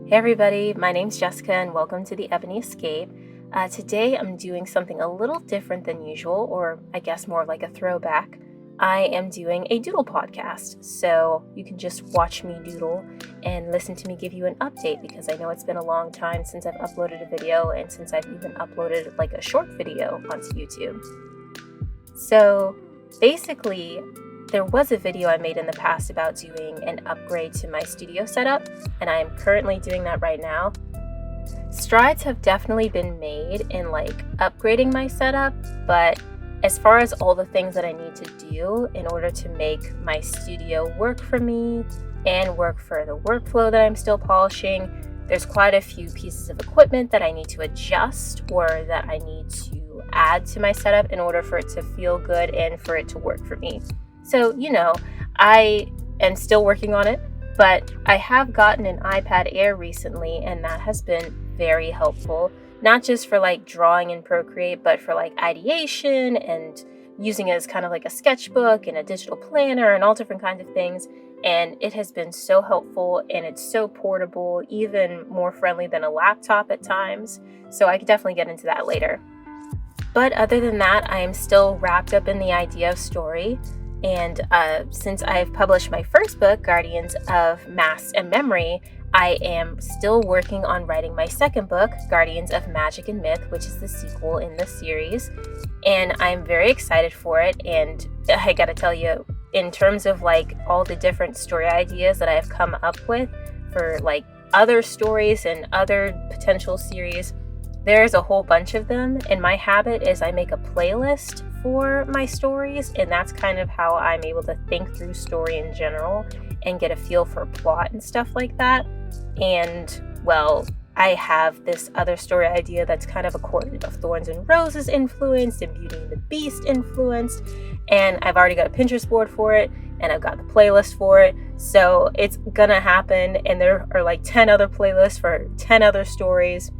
Hey everybody, my name's Jessica and welcome to the Ebony Escape. Today I'm doing something a little different than usual, or I guess more like a throwback. I am doing a Doodle podcast, so you can just watch me doodle and listen to me give you an update because I know it's been a long time since I've uploaded a video and since I've even uploaded like a short video onto YouTube. So basically, there was a video I made in the past about doing an upgrade to my studio setup, and I am currently doing that right now. Strides have definitely been made in upgrading my setup, but as far as all the things that I need to do in order to make my studio work for me and work for the workflow that I'm still polishing, there's quite a few pieces of equipment that I need to adjust or that I need to add to my setup in order for it to feel good and for it to work for me. So, I am still working on it, but I have gotten an iPad Air recently, and that has been very helpful, not just for drawing in Procreate, but for ideation and using it as kind of like a sketchbook and a digital planner and all different kinds of things. And it has been so helpful, and it's so portable, even more friendly than a laptop at times. So I could definitely get into that later. But other than that, I am still wrapped up in the idea of story. And since I've published my first book, Guardians of Masks and Memory, I am still working on writing my second book, Guardians of Magic and Myth, which is the sequel in the series. And I'm very excited for it. And I gotta tell you, in terms of all the different story ideas that I have come up with for other stories and other potential series, there's a whole bunch of them, and my habit is I make a playlist for my stories, and that's kind of how I'm able to think through story in general and get a feel for plot and stuff like that. And, well, I have this other story idea that's kind of a Court of Thorns and Roses influenced and Beauty and the Beast influenced, and I've already got a Pinterest board for it, and I've got the playlist for it, so it's gonna happen, and there are 10 other playlists for 10 other stories.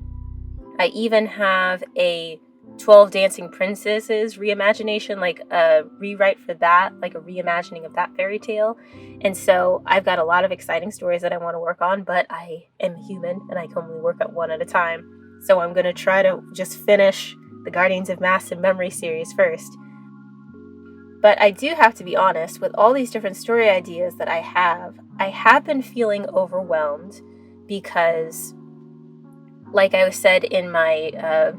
I even have a 12 Dancing Princesses reimagination, a rewrite for that, a reimagining of that fairy tale. And so I've got a lot of exciting stories that I want to work on, but I am human and I can only work at one at a time. So I'm going to try to just finish the Guardians of Masks and Memory series first. But I do have to be honest, with all these different story ideas that I have been feeling overwhelmed because, like I said in my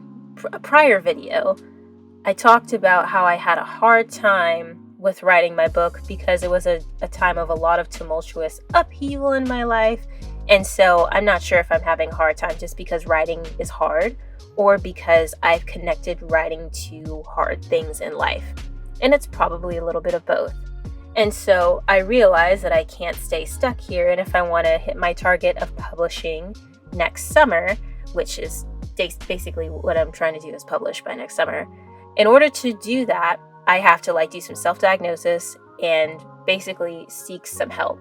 prior video, I talked about how I had a hard time with writing my book because it was a time of a lot of tumultuous upheaval in my life. And so I'm not sure if I'm having a hard time just because writing is hard or because I've connected writing to hard things in life. And it's probably a little bit of both. And so I realized that I can't stay stuck here. And if I want to hit my target of publishing next summer, which is basically what I'm trying to do is publish by next summer. In order to do that, I have to do some self-diagnosis and basically seek some help.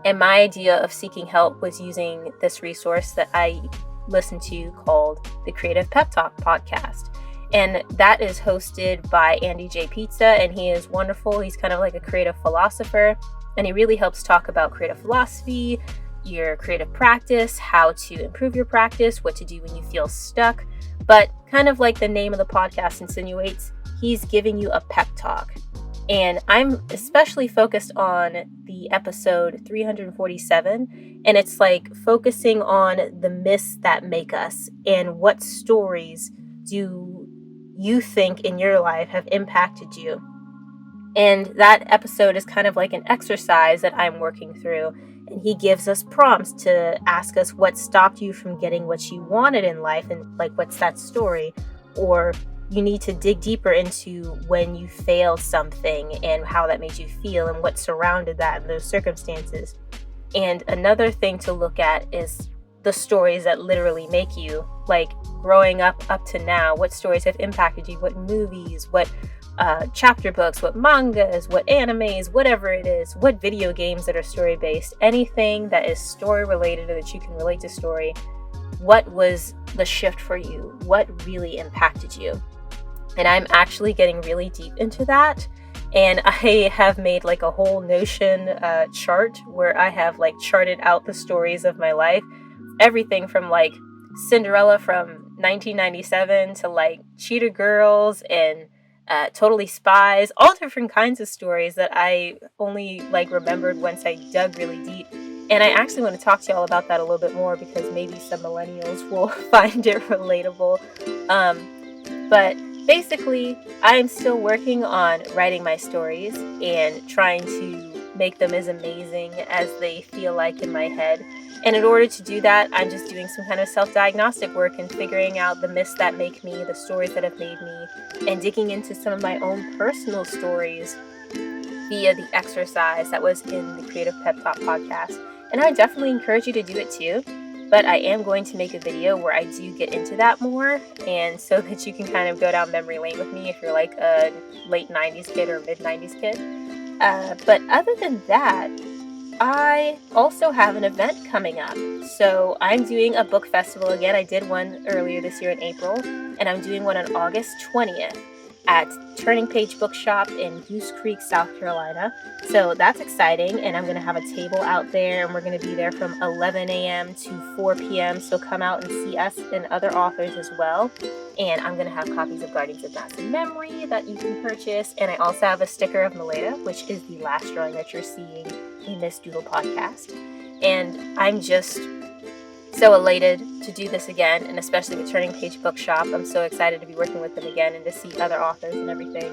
And my idea of seeking help was using this resource that I listen to called the Creative Pep Talk podcast. And that is hosted by Andy J. Pizza, and he is wonderful. He's kind of like a creative philosopher, and he really helps talk about creative philosophy, your creative practice, how to improve your practice, what to do when you feel stuck. But kind of like the name of the podcast insinuates, he's giving you a pep talk. And I'm especially focused on the episode 347, and it's focusing on the myths that make us and what stories do you think in your life have impacted you. And that episode is kind of like an exercise that I'm working through. And he gives us prompts to ask us what stopped you from getting what you wanted in life and what's that story? Or you need to dig deeper into when you failed something and how that made you feel and what surrounded that and those circumstances. And another thing to look at is the stories that literally make you, growing up to now, what stories have impacted you, what movies, what chapter books, what mangas, what animes, whatever it is, what video games that are story-based, anything that is story-related or that you can relate to story. What was the shift for you? What really impacted you? And I'm actually getting really deep into that. And I have made like a whole Notion chart where I have like charted out the stories of my life everything from like Cinderella from 1997 to like Cheetah Girls and Totally Spies, all different kinds of stories that I only like remembered once I dug really deep. And I actually want to talk to y'all about that a little bit more because maybe some millennials will find it relatable. But basically, I'm still working on writing my stories and trying to make them as amazing as they feel like in my head. And in order to do that, I'm just doing some kind of self-diagnostic work and figuring out the myths that make me, the stories that have made me, and digging into some of my own personal stories via the exercise that was in the Creative Pep Talk podcast. And I definitely encourage you to do it too. But I am going to make a video where I do get into that more, and so that you can kind of go down memory lane with me if you're like a late 90s kid or mid 90s kid. But other than that, I also have an event coming up. So I'm doing a book festival again. I did one earlier this year in April, and I'm doing one on August 20th at Turning Page Bookshop in Goose Creek, South Carolina. So that's exciting, and I'm going to have a table out there, and we're going to be there from 11 a.m. to 4 p.m. So come out and see us and other authors as well. And I'm going to have copies of Guardians of Massive Memory that you can purchase. And I also have a sticker of Meleda, which is the last drawing that you're seeing in this Doodle podcast. And I'm just so elated to do this again, and especially with Turning Page Bookshop. I'm so excited to be working with them again and to see other authors and everything.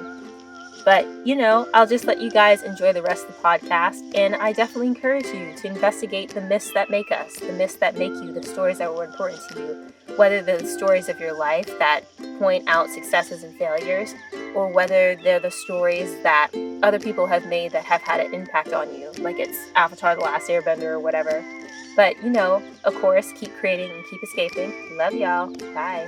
But, I'll just let you guys enjoy the rest of the podcast, and I definitely encourage you to investigate the myths that make us, the myths that make you, the stories that were important to you, whether they're the stories of your life that point out successes and failures, or whether they're the stories that other people have made that have had an impact on you, like it's Avatar: The Last Airbender or whatever. But, of course, keep creating and keep escaping. Love y'all. Bye.